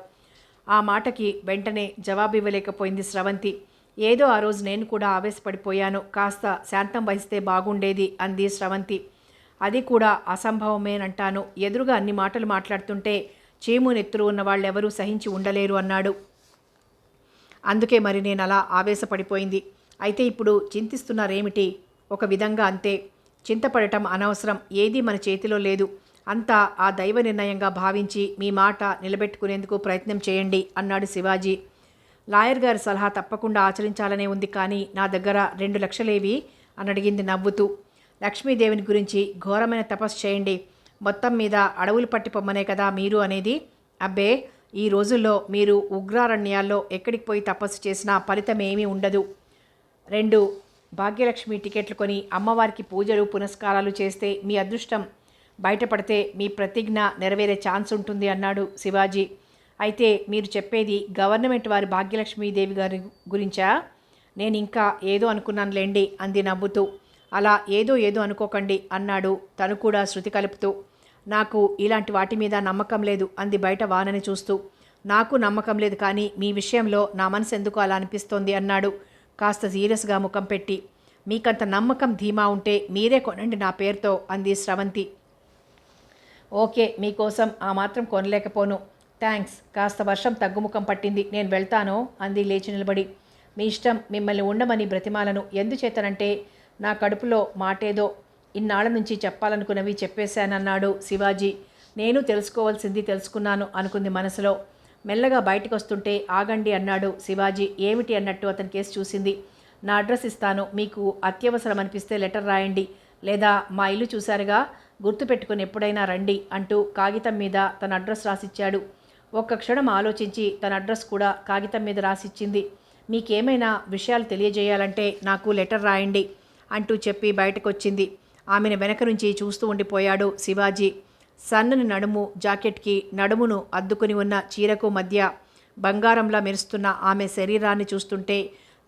ఆ మాటకి వెంటనే జవాబు ఇవ్వలేకపోయింది స్రవంతి. ఏదో ఆ రోజు నేను కూడా ఆవేశపడిపోయాను, కాస్త శాంతం వహిస్తే బాగుండేది అంది స్రవంతి. అది కూడా అసంభవమేనంటాను. ఎదురుగా అన్ని మాటలు మాట్లాడుతుంటే చీము నెత్తురు ఉన్న వాళ్ళెవరూ సహించి ఉండలేరు అన్నాడు. అందుకే మరి నేను అలా ఆవేశపడిపోయింది. అయితే ఇప్పుడు చింతిస్తున్నారేమిటి? ఒక విధంగా అంతే. చింతపడటం అనవసరం. ఏదీ మన చేతిలో లేదు. అంతా ఆ దైవ నిర్ణయంగా భావించి మీ మాట నిలబెట్టుకునేందుకు ప్రయత్నం చేయండి అన్నాడు శివాజీ. లాయర్ గారి సలహా తప్పకుండా ఆచరించాలనే ఉంది, కానీ నా దగ్గర 2 లక్షలేవి అని అడిగింది నవ్వుతూ. లక్ష్మీదేవిని గురించి ఘోరమైన తపస్సు చేయండి. మొత్తం మీద అడవులు పట్టి పొమ్మనే కదా మీరు అనేది. అబ్బే, ఈ రోజుల్లో మీరు ఉగ్రారణ్యాల్లో ఎక్కడికి పోయి తపస్సు చేసినా ఫలితం ఏమీ ఉండదు. 2 భాగ్యలక్ష్మి టికెట్లు కొని అమ్మవారికి పూజలు పునస్కారాలు చేస్తే మీ అదృష్టం బయటపడితే మీ ప్రతిజ్ఞ నెరవేరే ఛాన్స్ ఉంటుంది అన్నాడు శివాజీ. అయితే మీరు చెప్పేది గవర్నమెంట్ వారి భాగ్యలక్ష్మీదేవి గారి గురించా? నేను ఇంకా ఏదో అనుకున్నానులేండి అంది నవ్వుతూ. అలా ఏదో ఏదో అనుకోకండి అన్నాడు తను కూడా శృతి కలుపుతూ. నాకు ఇలాంటి వాటి మీద నమ్మకం లేదు అంది బయట వానని చూస్తూ. నాకు నమ్మకం లేదు, కానీ మీ విషయంలో నా మనసు ఎందుకు అలా అనిపిస్తోంది అన్నాడు కాస్త సీరియస్గా ముఖం పెట్టి. మీకంత నమ్మకం ధీమా ఉంటే మీరే కొనండి నా పేరుతో అంది స్రవంతి. ఓకే, మీకోసం ఆ మాత్రం కొనలేకపోను. థ్యాంక్స్. కాస్త వర్షం తగ్గుముఖం పట్టింది, నేను వెళ్తాను అంది లేచి నిలబడి. మీ ఇష్టం, మిమ్మల్ని ఉండమని బ్రతిమాలను. ఎందుచేతనంటే నా కడుపులో మాటేదో ఇన్నాళ్ల నుంచి చెప్పాలనుకున్నవి చెప్పేశానన్నాడు శివాజీ. నేను తెలుసుకోవాల్సింది తెలుసుకున్నాను అనుకుంది మనసులో. మెల్లగా బయటకు వస్తుంటే ఆగండి అన్నాడు శివాజీ. ఏమిటి అన్నట్టు అతని కేసు చూసింది. నా అడ్రస్ ఇస్తాను, మీకు అత్యవసరం అనిపిస్తే లెటర్ రాయండి, లేదా మా ఇల్లు చూశారుగా, గుర్తుపెట్టుకుని ఎప్పుడైనా రండి అంటూ కాగితం మీద తన అడ్రస్ రాసిచ్చాడు. ఒక్క క్షణం ఆలోచించి తన అడ్రస్ కూడా కాగితం మీద రాసిచ్చింది. మీకేమైనా విషయాలు తెలియజేయాలంటే నాకు లెటర్ రాయండి అంటూ చెప్పి బయటకొచ్చింది. ఆమెను వెనక నుంచి చూస్తూ ఉండిపోయాడు శివాజీ. సన్నని నడుము జాకెట్కి నడుమును అద్దుకుని ఉన్న చీరకు మధ్య బంగారంలా మెరుస్తున్న ఆమె శరీరాన్ని చూస్తుంటే,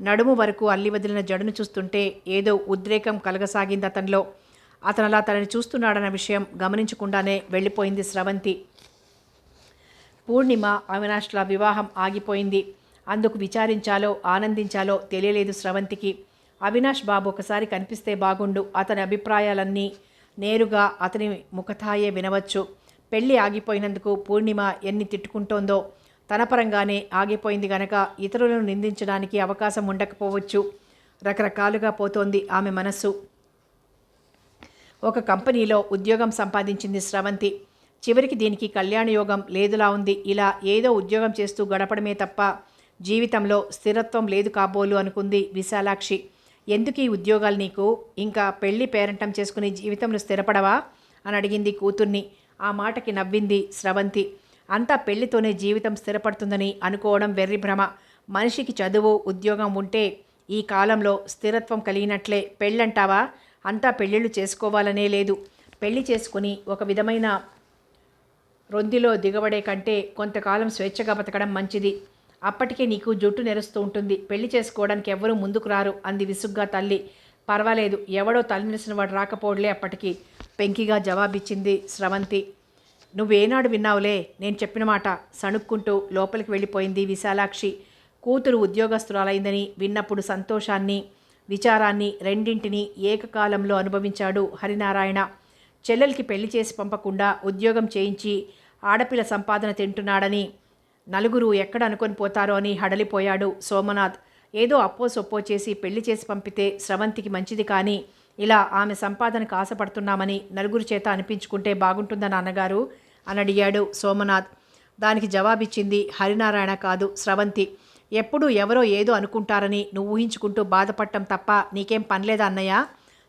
నడుము వరకు అల్లి వదిలిన జడును చూస్తుంటే ఏదో ఉద్రేకం కలగసాగింది అతనిలో. అతను అలా తనని చూస్తున్నాడన్న విషయం గమనించకుండానే వెళ్ళిపోయింది స్రవంతి. పూర్ణిమ అవినాష్ల వివాహం ఆగిపోయింది. అందుకు విచారించాలో ఆనందించాలో తెలియలేదు స్రవంతికి. అవినాష్ బాబు ఒకసారి కనిపిస్తే బాగుండు. అతని అభిప్రాయాలన్నీ నేరుగా అతని ముఖతాయే వినవచ్చు. పెళ్ళి ఆగిపోయినందుకు పూర్ణిమ ఎన్ని తిట్టుకుంటోందో. తన పరంగానే ఆగిపోయింది గనక ఇతరులను నిందించడానికి అవకాశం ఉండకపోవచ్చు. రకరకాలుగా పోతోంది ఆమె మనస్సు. ఒక కంపెనీలో ఉద్యోగం సంపాదించింది స్రవంతి. చివరికి దీనికి కళ్యాణయోగం లేదులా ఉంది. ఇలా ఏదో ఉద్యోగం చేస్తూ గడపడమే తప్ప జీవితంలో స్థిరత్వం లేదు కాబోలు అనుకుంది విశాలాక్షి. ఎందుకు ఈ ఉద్యోగాలు నీకు? ఇంకా పెళ్లి పేరంటం చేసుకుని జీవితంలో స్థిరపడవా అని అడిగింది కూతుర్ని. ఆ మాటకి నవ్వింది స్రవంతి. అంతా పెళ్లితోనే జీవితం స్థిరపడుతుందని అనుకోవడం వెర్రి భ్రమ. మనిషికి చదువు ఉద్యోగం ఉంటే ఈ కాలంలో స్థిరత్వం కలిగినట్లే. పెళ్ళంటావా? అంతా పెళ్ళిళ్ళు చేసుకోవాలనే లేదు. పెళ్లి చేసుకుని ఒక విధమైన రొందిలో దిగబడే కంటే కొంతకాలం స్వేచ్ఛగా బతకడం మంచిది. అప్పటికే నీకు జుట్టు నెరుస్తూ ఉంటుంది. పెళ్లి చేసుకోవడానికి ఎవ్వరూ ముందుకు రారు అంది విసుగ్గా తల్లి. పర్వాలేదు, ఎవడో తల్లి నెరిసిన వాడు రాకపోవడలే అప్పటికి పెంకిగా జవాబిచ్చింది స్రవంతి. నువ్వేనాడు విన్నావులే నేను చెప్పిన మాట సణుక్కుంటూ లోపలికి వెళ్ళిపోయింది విశాలాక్షి. కూతురు ఉద్యోగస్తురాలైందని విన్నప్పుడు సంతోషాన్ని విచారాన్ని రెండింటినీ ఏకకాలంలో అనుభవించాడు హరినారాయణ. చెల్లెలికి పెళ్లి చేసి పంపకుండా ఉద్యోగం చేయించి ఆడపిల్ల సంపాదన తింటున్నాడని నలుగురు ఎక్కడ అనుకొని పోతారో అని హడలిపోయాడు సోమనాథ్. ఏదో అప్పో సొప్పో చేసి పెళ్లి చేసి పంపితే స్రవంతికి మంచిది, కానీ ఇలా ఆమె సంపాదనకు ఆశపడుతున్నామని నలుగురు చేత అనిపించుకుంటే బాగుంటుందా నాన్నగారు అని అడిగాడు సోమనాథ్. దానికి జవాబిచ్చింది హరినారాయణ కాదు, స్రవంతి. ఎప్పుడూ ఎవరో ఏదో అనుకుంటారని నువ్వు ఊహించుకుంటూ బాధపడటం తప్ప నీకేం పనిలేదా అన్నయ్య?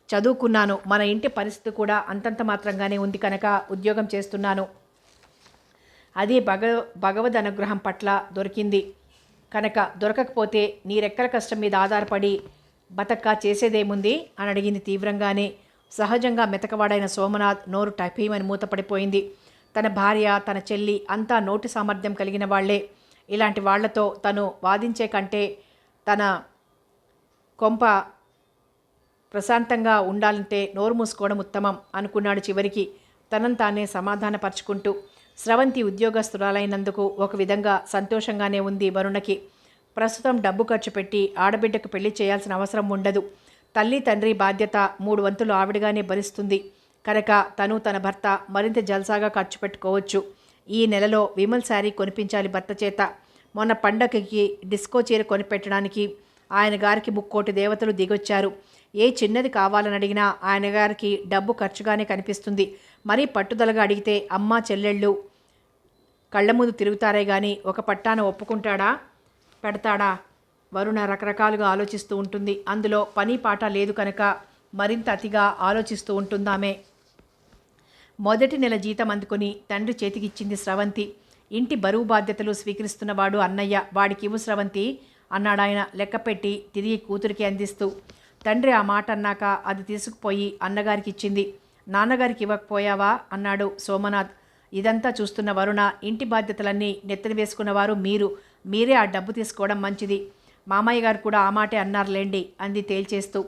చదువుకున్నాను, మన ఇంటి పరిస్థితి కూడా అంతంత మాత్రంగానే ఉంది కనుక ఉద్యోగం చేస్తున్నాను. అది భగవద్ అనుగ్రహం పట్ల దొరికింది కనుక, దొరకకపోతే నీ రెక్కల కష్టం మీద ఆధారపడి బతక్క చేసేదేముంది అని అడిగింది తీవ్రంగానే. సహజంగా మెతకవాడైన సోమనాథ్ నోరు టపీమని మూతపడిపోయింది. తన భార్య, తన చెల్లి అంతా నోటి సామర్థ్యం కలిగిన వాళ్లే. ఇలాంటి వాళ్లతో తను వాదించే కంటే తన కొంప ప్రశాంతంగా ఉండాలంటే నోరు మూసుకోవడం ఉత్తమం అనుకున్నాడు చివరికి తనను తానే సమాధానపరుచుకుంటూ. స్రవంతి ఉద్యోగస్తురాలైనందుకు ఒక విధంగా సంతోషంగానే ఉంది వరుణకి. ప్రస్తుతం డబ్బు ఖర్చు పెట్టి ఆడబిడ్డకు పెళ్లి చేయాల్సిన అవసరం ఉండదు. తల్లి తండ్రి బాధ్యత 3 వంతులు ఆవిడగానే భరిస్తుంది కనుక తను తన భర్త మరింత జల్సాగా ఖర్చు పెట్టుకోవచ్చు. ఈ నెలలో విమల్ శారీ కొనిపించాలి భర్త చేత. మొన్న పండగకి డిస్కో చీర కొనిపెట్టడానికి ఆయన గారికి 3 దేవతలు దిగొచ్చారు. ఏ చిన్నది కావాలని అడిగినా ఆయన గారికి డబ్బు ఖర్చుగానే కనిపిస్తుంది. మరీ పట్టుదలగా అడిగితే అమ్మ చెల్లెళ్ళు కళ్ళ ముందు తిరుగుతారే గాని ఒక పట్టాన ఒప్పుకుంటాడా, పెడతాడా? వరుణ రకరకాలుగా ఆలోచిస్తూ ఉంటుంది. అందులో పని పాట లేదు కనుక మరింత అతిగా ఆలోచిస్తూ ఉంటుందామే. మొదటి నెల జీతం అందుకొని తండ్రి చేతికిచ్చింది స్రవంతి. ఇంటి బరువు బాధ్యతలు స్వీకరిస్తున్నవాడు అన్నయ్య, వాడికివ్వు స్రవంతి అన్నాడాయన లెక్కపెట్టి తిరిగి కూతురికి అందిస్తూ. తండ్రి ఆ మాట అన్నాక అది తీసుకుపోయి అన్నగారికి ఇచ్చింది. నాన్నగారికి ఇవ్వకపోయావా అన్నాడు సోమనాథ్. ఇదంతా చూస్తున్న వరుణ, ఇంటి బాధ్యతలన్నీ నెత్తిన వేసుకున్నవారు మీరే ఆ డబ్బు తీసుకోవడం మంచిది. మామయ్య గారు కూడా ఆ మాటే అన్నారులేండి అంది తేల్చేస్తూ.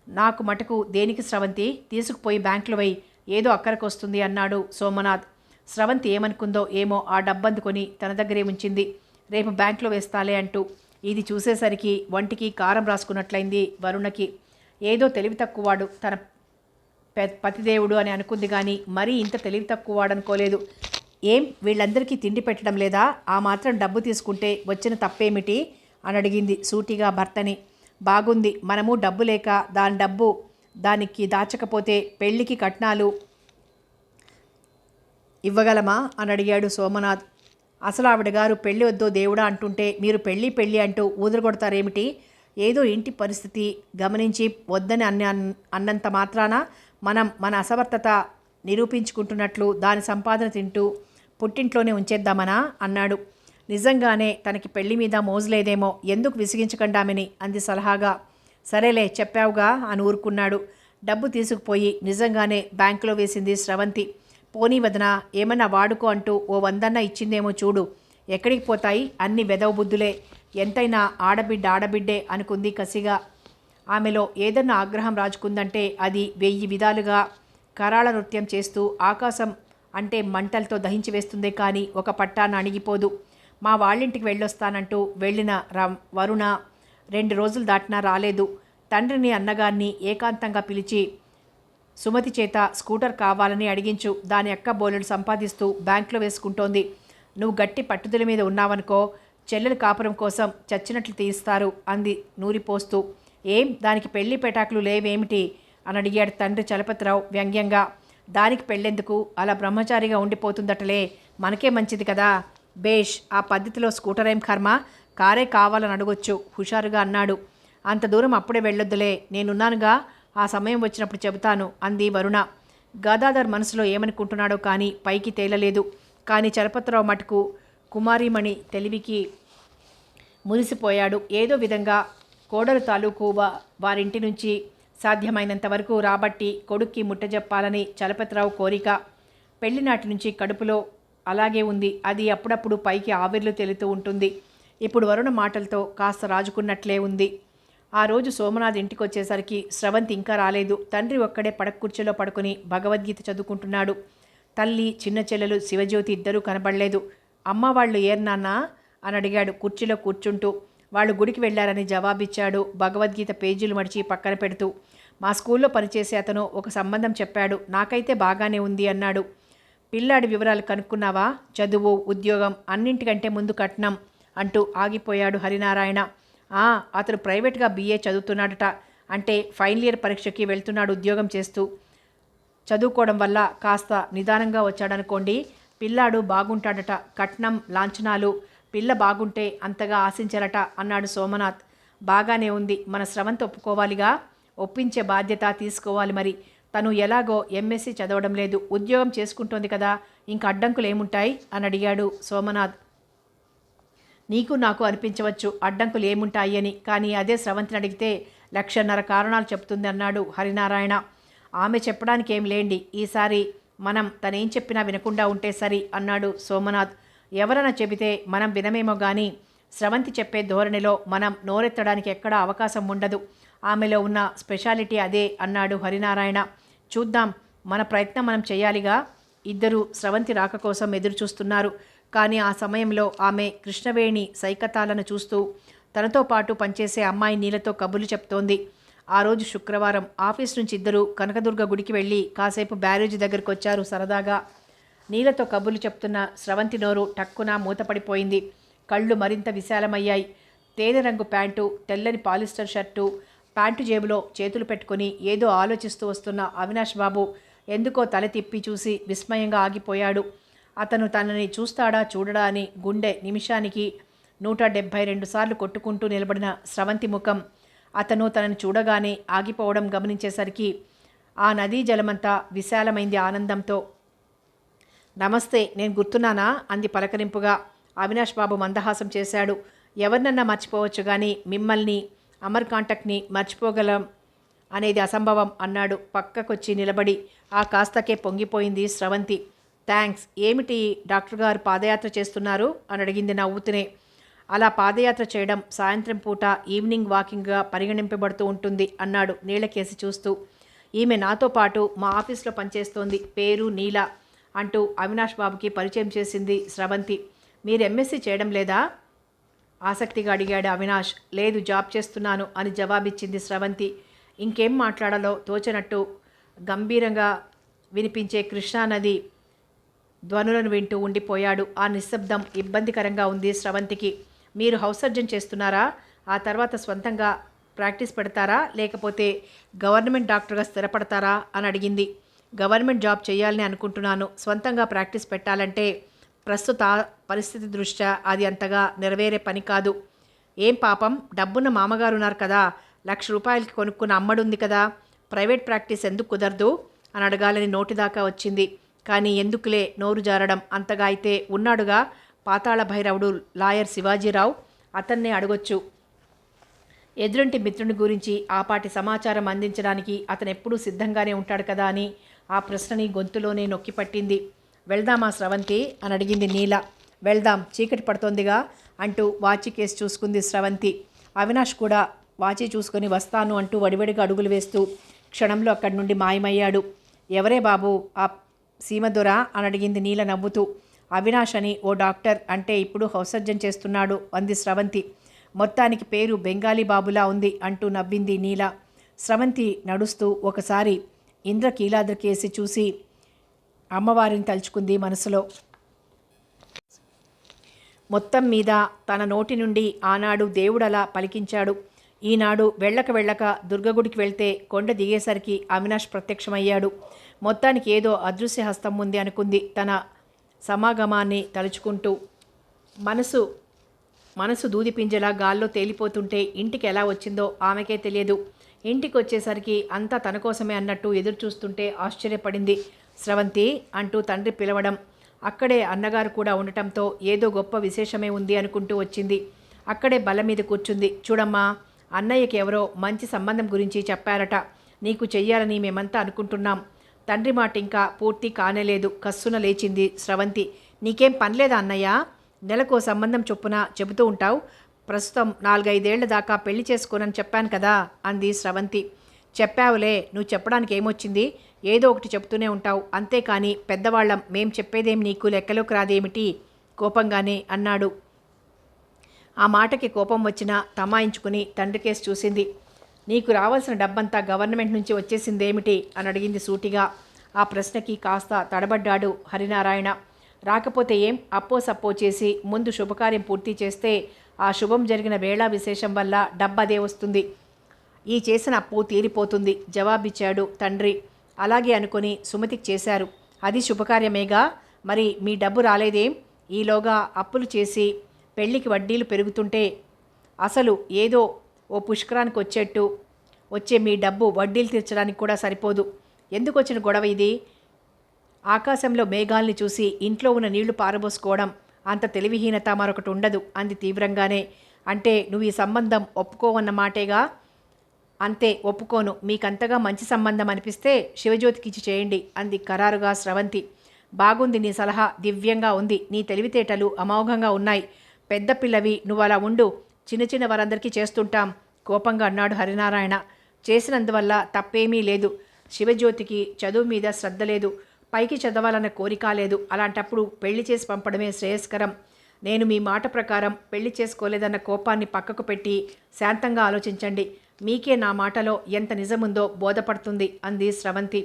నాకు మటుకు దేనికి స్రవంతి, తీసుకుపోయి బ్యాంకులో వేయి, ఏదో అక్కరకు వస్తుంది అన్నాడు సోమనాథ్. స్రవంతి ఏమనుకుందో ఏమో ఆ డబ్బందుకొని తన దగ్గరే ఉంచింది. రేపు బ్యాంకులో వేస్తాలే అంటూ. ఇది చూసేసరికి వంటికి కారం రాసుకున్నట్లయింది వరుణకి. ఏదో తెలివి తక్కువవాడు తన పతిదేవుడు అని అనుకుంది కానీ మరీ ఇంత తెలివి తక్కువవాడు అనుకోలేదు. ఏం వీళ్ళందరికీ తిండి పెట్టడం లేదా? ఆ మాత్రం డబ్బు తీసుకుంటే వచ్చిన తప్పేమిటి అని అడిగింది సూటిగా భర్తని. బాగుంది, మనము డబ్బు లేక దాని డబ్బు దానికి దాచకపోతే పెళ్లికి కట్నాలు ఇవ్వగలమా అని అడిగాడు సోమనాథ్. అసలు ఆవిడ గారు పెళ్ళి వద్దో దేవుడా అంటుంటే మీరు పెళ్ళి అంటూ ఊదరగొడతారేమిటి? ఏదో ఇంటి పరిస్థితి గమనించి వద్దని అన్నంత మాత్రాన మనం మన అసమర్థత నిరూపించుకుంటున్నట్లు దాని సంపాదన తింటూ పుట్టింట్లోనే ఉంచేద్దామనా అన్నాడు. నిజంగానే తనకి పెళ్లి మీద మోజులేదేమో, ఎందుకు విసిగించకండామని అంది సలహాగా. సరేలే చెప్పావుగా అని ఊరుకున్నాడు. డబ్బు తీసుకుపోయి నిజంగానే బ్యాంకులో వేసింది స్రవంతి. పోనీ వదన, ఏమన్నా వాడుకో అంటూ ఓ 100 ఇచ్చిందేమో చూడు. ఎక్కడికి పోతాయి అన్ని వెదవ బుద్ధులే, ఎంతైనా ఆడబిడ్డే అనుకుంది కసిగా. ఆమెలో ఏదన్నా ఆగ్రహం రాజుకుందంటే అది 1000 విధాలుగా కరాళ నృత్యం చేస్తూ ఆకాశం అంటే మంటలతో దహించి వేస్తుందే కానీ ఒక పట్టాన అణిగిపోదు. మా వాళ్ళింటికి వెళ్ళొస్తానంటూ వెళ్ళిన వరుణ 2 రోజులు దాటినా రాలేదు. తండ్రిని అన్నగారిని ఏకాంతంగా పిలిచి సుమతి చేత స్కూటర్ కావాలని అడిగించు, దాని అక్క బోలెడు సంపాదిస్తూ బ్యాంకులో వేసుకుంటోంది. నువ్వు గట్టి పట్టుదల మీద ఉన్నావనుకో, చెల్లెలు కాపురం కోసం చచ్చినట్లు తీయిస్తారు అంది నూరిపోస్తూ. ఏం దానికి పెళ్లి పెటాకులు లేవేమిటి అని అడిగాడు తండ్రి చలపతిరావు వ్యంగ్యంగా. దానికి పెళ్ళెందుకు, అలా బ్రహ్మచారిగా ఉండిపోతుందటలే, మనకే మంచిది కదా. బేష్, ఆ పద్ధతిలో స్కూటర్ ఏం కర్మ, కారే కావాలని అడగొచ్చు హుషారుగా అన్నాడు. అంత దూరం అప్పుడే వెళ్ళొద్దులే, నేనున్నానుగా, ఆ సమయం వచ్చినప్పుడు చెబుతాను అంది వరుణ. గదాధర్ మనసులో ఏమనుకుంటున్నాడో కానీ పైకి తేలలేదు. కానీ చలపతిరావు మటుకు కుమారిమణి తెలివికి మురిసిపోయాడు. ఏదో విధంగా కోడలు తాలూకు వారింటి నుంచి సాధ్యమైనంత వరకు రాబట్టి కొడుక్కి ముట్టజెప్పాలని చలపతిరావు కోరిక. పెళ్లినాటి నుంచి కడుపులో అలాగే ఉంది. అది అప్పుడప్పుడు పైకి ఆవిర్లు తెలుతూ ఉంటుంది. ఇప్పుడు వరుణ మాటలతో కాస్త రాజుకున్నట్లే ఉంది. ఆ రోజు సోమనాథ్ ఇంటికి వచ్చేసరికి స్రవంతి ఇంకా రాలేదు. తండ్రి ఒక్కడే పడకుర్చీలో పడుకుని భగవద్గీత చదువుకుంటున్నాడు. తల్లి, చిన్న చెల్లెలు శివజ్యోతి ఇద్దరూ కనబడలేదు. అమ్మ వాళ్ళు ఏర్నాన్నా అని అడిగాడు కుర్చీలో కూర్చుంటూ. వాళ్ళు గుడికి వెళ్లారని జవాబిచ్చాడు భగవద్గీత పేజీలు మడిచి పక్కన పెడుతూ. మా స్కూల్లో పనిచేసే అతను ఒక సంబంధం చెప్పాడు. నాకైతే బాగానే ఉంది అన్నాడు. పిల్లాడి వివరాలు కనుక్కున్నావా? చదువు, ఉద్యోగం, అన్నింటికంటే ముందు కట్నం అంటూ ఆగిపోయాడు హరినారాయణ. అతను ప్రైవేట్గా BA చదువుతున్నాడట. అంటే ఫైనల్ ఇయర్ పరీక్షకి వెళ్తున్నాడు ఉద్యోగం చేస్తూ. చదువుకోవడం వల్ల కాస్త నిదానంగా వచ్చాడనుకోండి. పిల్లాడు బాగుంటాడట. కట్నం, లాంఛనాలు పిల్ల బాగుంటే అంతగా ఆశించారట అన్నాడు సోమనాథ్. బాగానే ఉంది. మన స్రవంతి ఒప్పుకోవాలిగా. ఒప్పించే బాధ్యత తీసుకోవాలి. మరి తను ఎలాగో MSc చదవడం లేదు, ఉద్యోగం చేసుకుంటోంది కదా, ఇంక అడ్డంకులు ఏముంటాయి అని అడిగాడు సోమనాథ్. నీకు నాకు అనిపించవచ్చు అడ్డంకులు ఏముంటాయి అని, కానీ అదే స్రవంతిని అడిగితే 1,50,000 కారణాలు చెప్తుంది అన్నాడు హరినారాయణ. ఆమె చెప్పడానికి ఏం లేండి, ఈసారి మనం తనేం చెప్పినా వినకుండా ఉంటే సరి అన్నాడు సోమనాథ్. ఎవరైనా చెబితే మనం వినమేమో కానీ స్రవంతి చెప్పే ధోరణిలో మనం నోరెత్తడానికి ఎక్కడా అవకాశం ఉండదు. ఆమెలో ఉన్న స్పెషాలిటీ అదే అన్నాడు హరినారాయణ. చూద్దాం, మన ప్రయత్నం మనం చేయాలిగా. ఇద్దరు స్రవంతి రాక కోసం ఎదురు చూస్తున్నారు. కానీ ఆ సమయంలో ఆమె కృష్ణవేణి సైకతాలను చూస్తూ తనతో పాటు పనిచేసే అమ్మాయి నీలతో కబుర్లు చెప్తోంది. ఆ రోజు శుక్రవారం ఆఫీస్ నుంచి ఇద్దరు కనకదుర్గ గుడికి వెళ్ళి కాసేపు బ్యారేజీ దగ్గరకు వచ్చారు సరదాగా. నీలతో కబుర్లు చెప్తున్న స్రవంతి నోరు టక్కున మూతపడిపోయింది. కళ్ళు మరింత విశాలమయ్యాయి. తేనె రంగు ప్యాంటు, తెల్లని పాలిస్టర్ షర్టు, ప్యాంటు జేబులో చేతులు పెట్టుకుని ఏదో ఆలోచిస్తూ వస్తున్న అవినాష్ బాబు ఎందుకో తల తిప్పి చూసి విస్మయంగా ఆగిపోయాడు. అతను తనని చూస్తాడా చూడడా అని గుండె నిమిషానికి 172 సార్లు కొట్టుకుంటూ నిలబడిన స్రవంతి ముఖం అతను తనని చూడగానే ఆగిపోవడం గమనించేసరికి ఆ నదీ జలమంతా విశాలమైంది ఆనందంతో. నమస్తే, నేను గుర్తున్నానా అంది పలకరింపుగా. అవినాష్ బాబు మందహాసం చేశాడు. ఎవరినన్నా మర్చిపోవచ్చు కానీ మిమ్మల్ని, అమర్కాంటక్ని మర్చిపోగలం అనేది అసంభవం అన్నాడు పక్కకొచ్చి నిలబడి. ఆ కాస్తకే పొంగిపోయింది స్రవంతి. థ్యాంక్స్. ఏమిటి డాక్టర్ గారు పాదయాత్ర చేస్తున్నారు అని అడిగింది నవ్వుతూనే. అలా పాదయాత్ర చేయడం సాయంత్రం పూట ఈవినింగ్ వాకింగ్గా పరిగణింపబడుతూ ఉంటుంది అన్నాడు నీళ్ళకేసి చూస్తూ. ఈమె నాతో పాటు మా ఆఫీస్లో పనిచేస్తోంది, పేరు నీల అంటూ అవినాష్ బాబుకి పరిచయం చేసింది స్రవంతి. మీరు MSc చేయడం లేదా ఆసక్తిగా అడిగాడు అవినాష్. లేదు, జాబ్ చేస్తున్నాను అని జవాబిచ్చింది స్రవంతి. ఇంకేం మాట్లాడాలో తోచనట్టు గంభీరంగా వినిపించే కృష్ణానది ధ్వనులను వింటూ ఉండిపోయాడు. ఆ నిశ్శబ్దం ఇబ్బందికరంగా ఉంది స్రవంతికి. మీరు హౌస్ సర్జన్ చేస్తున్నారా? ఆ తర్వాత స్వంతంగా ప్రాక్టీస్ పెడతారా, లేకపోతే గవర్నమెంట్ డాక్టర్గా స్థిరపడతారా అని అడిగింది. గవర్నమెంట్ జాబ్ చేయాలని అనుకుంటున్నాను. స్వంతంగా ప్రాక్టీస్ పెట్టాలంటే ప్రస్తుత పరిస్థితి దృష్ట్యా అది అంతగా నెరవేరే పని కాదు. ఏం పాపం, డబ్బున్న మామగారు ఉన్నారు కదా, 1,00,000 రూపాయలకి కొనుక్కున్న అమ్మడుంది కదా, ప్రైవేట్ ప్రాక్టీస్ ఎందుకు కుదరదు అని అడగాలని నోటిదాకా వచ్చింది. కానీ ఎందుకులే నోరు జారడం. అంతగా అయితే ఉన్నాడుగా పాతాళ భైరవుడు లాయర్ శివాజీరావు, అతన్నే అడగొచ్చు. ఎదురింటి మిత్రుని గురించి ఆపాటి సమాచారం అందించడానికి అతను ఎప్పుడూ సిద్ధంగానే ఉంటాడు కదా అని ఆ ప్రశ్నని గొంతులోనే నొక్కిపట్టింది. వెళ్దామా స్రవంతి అని అడిగింది నీల. వెళ్దాం, చీకటి పడుతోందిగా అంటూ వాచి కేసు చూసుకుంది స్రవంతి. అవినాష్ కూడా వాచి చూసుకొని వస్తాను అంటూ వడివడిగా అడుగులు వేస్తూ క్షణంలో అక్కడి నుండి మాయమయ్యాడు. ఎవరే బాబు ఆ సీమదొర అని అడిగింది నీల నవ్వుతూ. అవినాష్ అని ఓ డాక్టర్, అంటే ఇప్పుడు హౌస్ సర్జన్ చేస్తున్నాడు అంది స్రవంతి. మొత్తానికి పేరు బెంగాలీ బాబులా ఉంది అంటూ నవ్వింది నీల. స్రవంతి నడుస్తూ ఒకసారి ఇంద్రకీలాద్రి కేసి చూసి అమ్మవారిని తలుచుకుంది మనసులో. మొత్తం మీద తన నోటి నుండి ఆనాడు దేవుడలా పలికించాడు. ఈనాడు వెళ్ళక దుర్గగుడికి వెళ్తే కొండ దిగేసరికి అవినాష్ ప్రత్యక్షమయ్యాడు. మొత్తానికి ఏదో అదృశ్య హస్తం ఉంది అనుకుంది తన సమాగమాన్ని తలుచుకుంటూ. మనసు దూదిపింజలా గాల్లో తేలిపోతుంటే ఇంటికి ఎలా వచ్చిందో ఆమెకే తెలియదు. ఇంటికి వచ్చేసరికి అంతా తన కోసమే అన్నట్టు ఎదురు చూస్తుంటే ఆశ్చర్యపడింది. స్రవంతి అంటూ తండ్రి పిలవడం. అక్కడే అన్నగారు కూడా ఉండటంతో ఏదో గొప్ప విశేషమే ఉంది అనుకుంటూ వచ్చింది. అక్కడే బల్ల మీద కూర్చుంది. చూడమ్మా, అన్నయ్యకి ఎవరో మంచి సంబంధం గురించి చెప్పారట. నీకు చెయ్యాలని మేమంతా అనుకుంటున్నాం. తండ్రి మాట ఇంకా పూర్తి కానేలేదు. కస్సున లేచింది స్రవంతి. నీకేం పనిలేదా అన్నయ్య? నెలకో సంబంధం చొప్పున చెబుతూ ఉంటావు. ప్రస్తుతం 4-5 ఏళ్ల దాకా పెళ్లి చేసుకోనని చెప్పాను కదా అంది స్రవంతి. చెప్పావులే, నువ్వు చెప్పడానికి ఏమొచ్చింది? ఏదో ఒకటి చెప్తూనే ఉంటావు. అంతేకాని పెద్దవాళ్ళం మేం చెప్పేదేం నీకు లెక్కలోకి రాదేమిటి? కోపంగానే అన్నాడు. ఆ మాటకి కోపం వచ్చినా తమాయించుకుని తండ్రి కేసు చూసింది. నీకు రావాల్సిన డబ్బంతా గవర్నమెంట్ నుంచి వచ్చేసిందేమిటి అని అడిగింది సూటిగా. ఆ ప్రశ్నకి కాస్త తడబడ్డాడు హరినారాయణ. రాకపోతే ఏం, అప్పో సప్పో చేసి ముందు శుభకార్యం పూర్తి చేస్తే ఆ శుభం జరిగిన వేళా విశేషం వల్ల డబ్బదే వస్తుంది. ఈ చేసిన అప్పు తీరిపోతుంది జవాబిచ్చాడు తండ్రి. అలాగే అనుకుని సుమతికి చేశారు. అది శుభకార్యమేగా, మరి మీ డబ్బు రాలేదేం? ఈలోగా అప్పులు చేసి పెళ్లికి వడ్డీలు పెరుగుతుంటే అసలు ఏదో ఓ పుష్కరానికి వచ్చే మీ డబ్బు వడ్డీలు తీర్చడానికి కూడా సరిపోదు. ఎందుకు వచ్చిన గొడవ ఇది? ఆకాశంలో మేఘాల్ని చూసి ఇంట్లో ఉన్న నీళ్లు పారబోసుకోవడం అంత తెలివిహీనత మరొకటి ఉండదు అంది తీవ్రంగానే. అంటే నువ్వు ఈ సంబంధం ఒప్పుకోవన్న మాటేగా? అంతే, ఒప్పుకోను. మీకంతగా మంచి సంబంధం అనిపిస్తే శివజ్యోతికిచ్చి చేయండి అంది ఖరారుగా స్రవంతి. బాగుంది నీ సలహా, దివ్యంగా ఉంది. నీ తెలివితేటలు అమోఘంగా ఉన్నాయి. పెద్ద పిల్లవి, నువ్వు అలా ఉండు. చిన్న చిన్న వారందరికీ చేస్తుంటాం కోపంగా అన్నాడు హరినారాయణ. చేసినందువల్ల తప్పేమీ లేదు. శివజ్యోతికి చదువు మీద శ్రద్ధ లేదు, పైకి చదవాలన్న కోరిక లేదు. అలాంటప్పుడు పెళ్లి చేసి పంపడమే శ్రేయస్కరం. నేను మీ మాట ప్రకారం పెళ్లి చేసుకోలేదన్న కోపాన్ని పక్కకు పెట్టి శాంతంగా ఆలోచించండి. మీకే నా మాటలో ఎంత నిజముందో బోధపడుతుంది అంది స్రవంతి.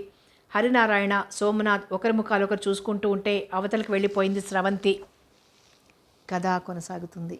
హరినారాయణ, సోమనాథ్ ఒకరి ముఖాలొకరు చూసుకుంటూ ఉంటే అవతలకు వెళ్ళిపోయింది స్రవంతి. కథ కొనసాగుతుంది.